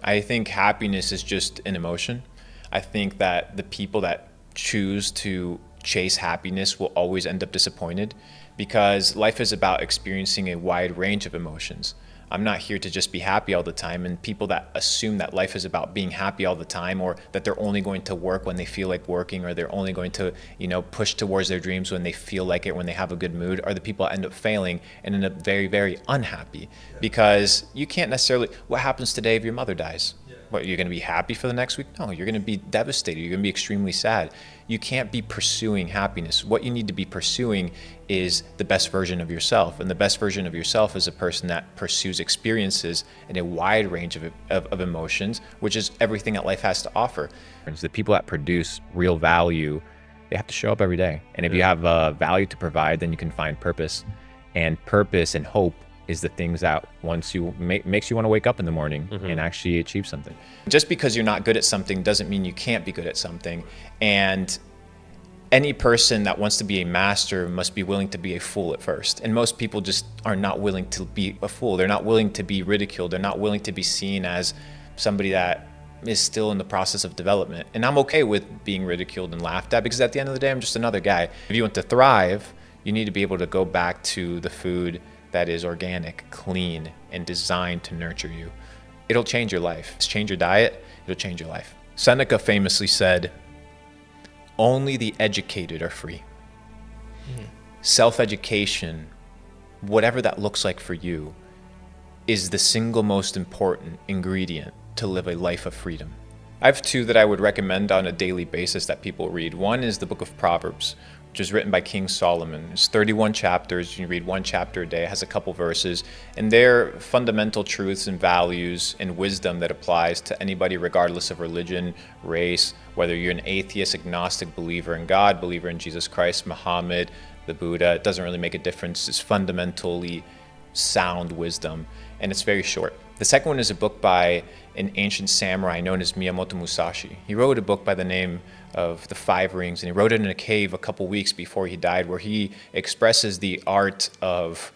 I think happiness is just an emotion. I think that the people that choose to chase happiness will always end up disappointed, because life is about experiencing a wide range of emotions. I'm not here to just be happy all the time, and people that assume that life is about being happy all the time, or that they're only going to work when they feel like working, or they're only going to, push towards their dreams when they feel like it, when they have a good mood, are the people that end up failing and end up very, very unhappy. Because you can't necessarily, what happens today if your mother dies? What, you're going to be happy for the next week? No, you're going to be devastated. You're going to be extremely sad. You can't be pursuing happiness. What you need to be pursuing is the best version of yourself. And the best version of yourself is a person that pursues experiences in a wide range of emotions, which is everything that life has to offer. The people that produce real value, they have to show up every day. And if you have value to provide, then you can find purpose. And purpose and hope is the things that once you makes you want to wake up in the morning and actually achieve something. Just because you're not good at something doesn't mean you can't be good at something. And any person that wants to be a master must be willing to be a fool at first. And most people just are not willing to be a fool. They're not willing to be ridiculed. They're not willing to be seen as somebody that is still in the process of development. And I'm okay with being ridiculed and laughed at, because at the end of the day, I'm just another guy. If you want to thrive, you need to be able to go back to the food that is organic, clean, and designed to nurture you. It'll change your life. Change your diet, it'll change your life. Seneca famously said, "Only the educated are free." Self-education, whatever that looks like for you, is the single most important ingredient to live a life of freedom. I have two that I would recommend on a daily basis that people read. One is the book of Proverbs, which is written by King Solomon. It's 31 chapters. You read one chapter a day. It has a couple verses. And they're fundamental truths and values and wisdom that applies to anybody regardless of religion, race, whether you're an atheist, agnostic, believer in God, believer in Jesus Christ, Muhammad, the Buddha. It doesn't really make a difference. It's fundamentally sound wisdom, and it's very short. The second one is a book by an ancient samurai known as Miyamoto Musashi. He wrote a book by the name of The Five Rings, and he wrote it in a cave a couple weeks before he died, where he expresses the art of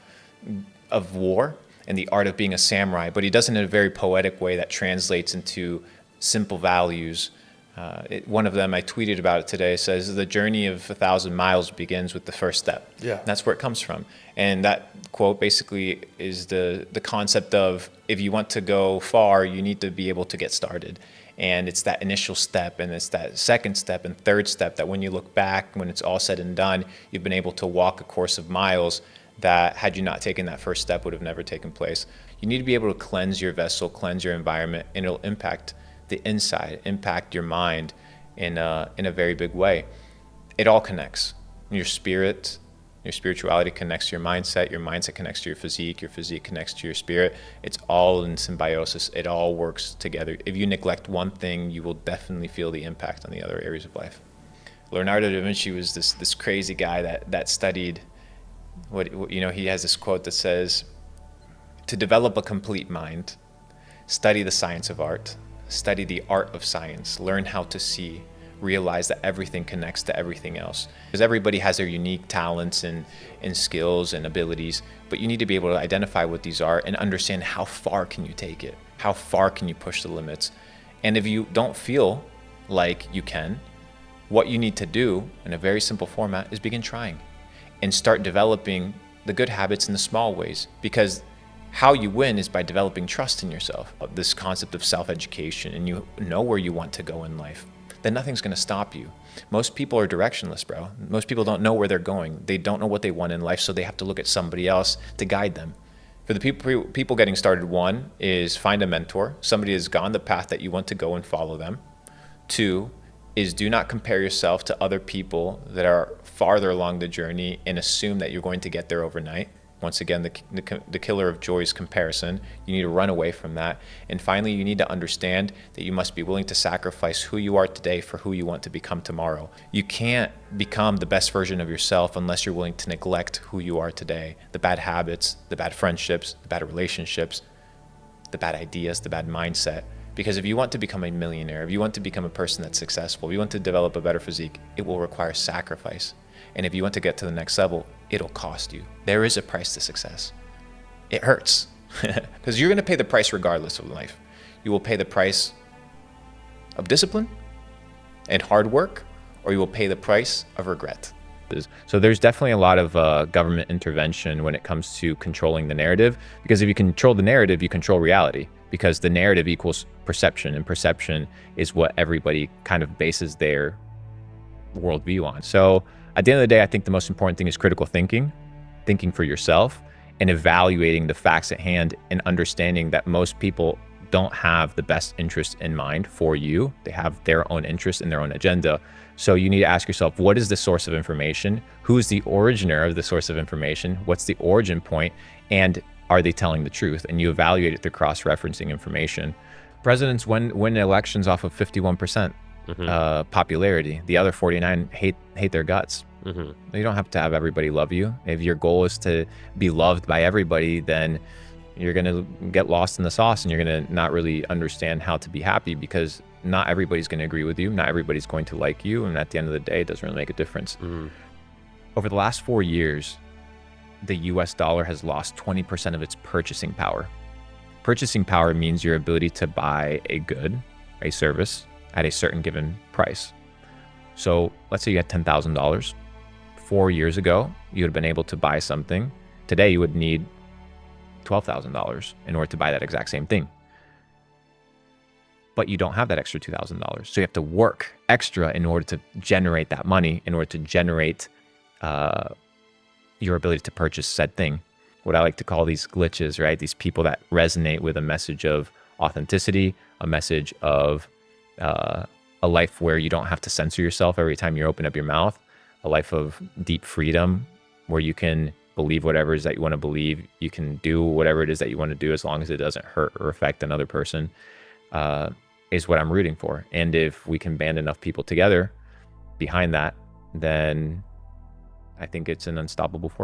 war and the art of being a samurai, but he does it in a very poetic way that translates into simple values. One of them, I tweeted about it today, says the journey of 1,000 miles begins with the first step. Yeah. That's where it comes from. And that quote basically is the concept of, if you want to go far, you need to be able to get started. And it's that initial step, and it's that second step and third step that when you look back, when it's all said and done, you've been able to walk a course of miles that, had you not taken that first step, would have never taken place. You need to be able to cleanse your vessel, cleanse your environment, and it'll impact the inside, impact your mind in a very big way. It all connects. Your spirit, your spirituality connects to your mindset connects to your physique connects to your spirit. It's all in symbiosis. It all works together. If you neglect one thing, you will definitely feel the impact on the other areas of life. Leonardo da Vinci was this crazy guy that studied he has this quote that says, "To develop a complete mind, study the science of art. Study the art of science. Learn how to see. Realize that everything connects to everything else." Because everybody has their unique talents and skills and abilities, but you need to be able to identify what these are and understand how far can you take it? How far can you push the limits? And if you don't feel like you can, what you need to do in a very simple format is begin trying and start developing the good habits in the small ways, because how you win is by developing trust in yourself. This concept of self-education, and you know where you want to go in life, then nothing's going to stop you. Most people are directionless, bro. Most people don't know where they're going. They don't know what they want in life, so they have to look at somebody else to guide them. For the people getting started, one is find a mentor, somebody has gone the path that you want to go, and follow them. Two is do not compare yourself to other people that are farther along the journey and assume that you're going to get there overnight. Once again, the killer of joy is comparison. You need to run away from that. And finally, you need to understand that you must be willing to sacrifice who you are today for who you want to become tomorrow. You can't become the best version of yourself unless you're willing to neglect who you are today. The bad habits, the bad friendships, the bad relationships, the bad ideas, the bad mindset. Because if you want to become a millionaire, if you want to become a person that's successful, if you want to develop a better physique, it will require sacrifice. And if you want to get to the next level, it'll cost you. There is a price to success. It hurts because you're going to pay the price regardless of life. you will pay the price of discipline and hard work, or you will pay the price of regret. So there's definitely a lot of government intervention when it comes to controlling the narrative, because if you control the narrative, you control reality, because the narrative equals perception, and perception is what everybody kind of bases their worldview on. So at the end of the day, I think the most important thing is critical thinking for yourself, and evaluating the facts at hand, and understanding that most people don't have the best interest in mind for you. They have their own interest and their own agenda. So you need to ask yourself, what is the source of information? Who is the originator of the source of information? What's the origin point? And are they telling the truth? And you evaluate it through cross-referencing information. Presidents win elections off of 51% popularity. The other 49 hate their guts. You don't have to have everybody love you. If your goal is to be loved by everybody, then you're going to get lost in the sauce, and you're going to not really understand how to be happy, because not everybody's going to agree with you. Not everybody's going to like you. And at the end of the day, it doesn't really make a difference. Over the last 4 years, the US dollar has lost 20% of its purchasing power. Purchasing power means your ability to buy a good, a service at a certain given price. So let's say you had $10,000. 4 years ago, you would have been able to buy something. Today, you would need $12,000 in order to buy that exact same thing. But you don't have that extra $2,000. So you have to work extra in order to generate that money, in order to generate your ability to purchase said thing. What I like to call these glitches, right? These people that resonate with a message of authenticity, a message of a life where you don't have to censor yourself every time you open up your mouth, a life of deep freedom where you can believe whatever it is that you want to believe. You can do whatever it is that you want to do, as long as it doesn't hurt or affect another person, is what I'm rooting for. And if we can band enough people together behind that, then I think it's an unstoppable force.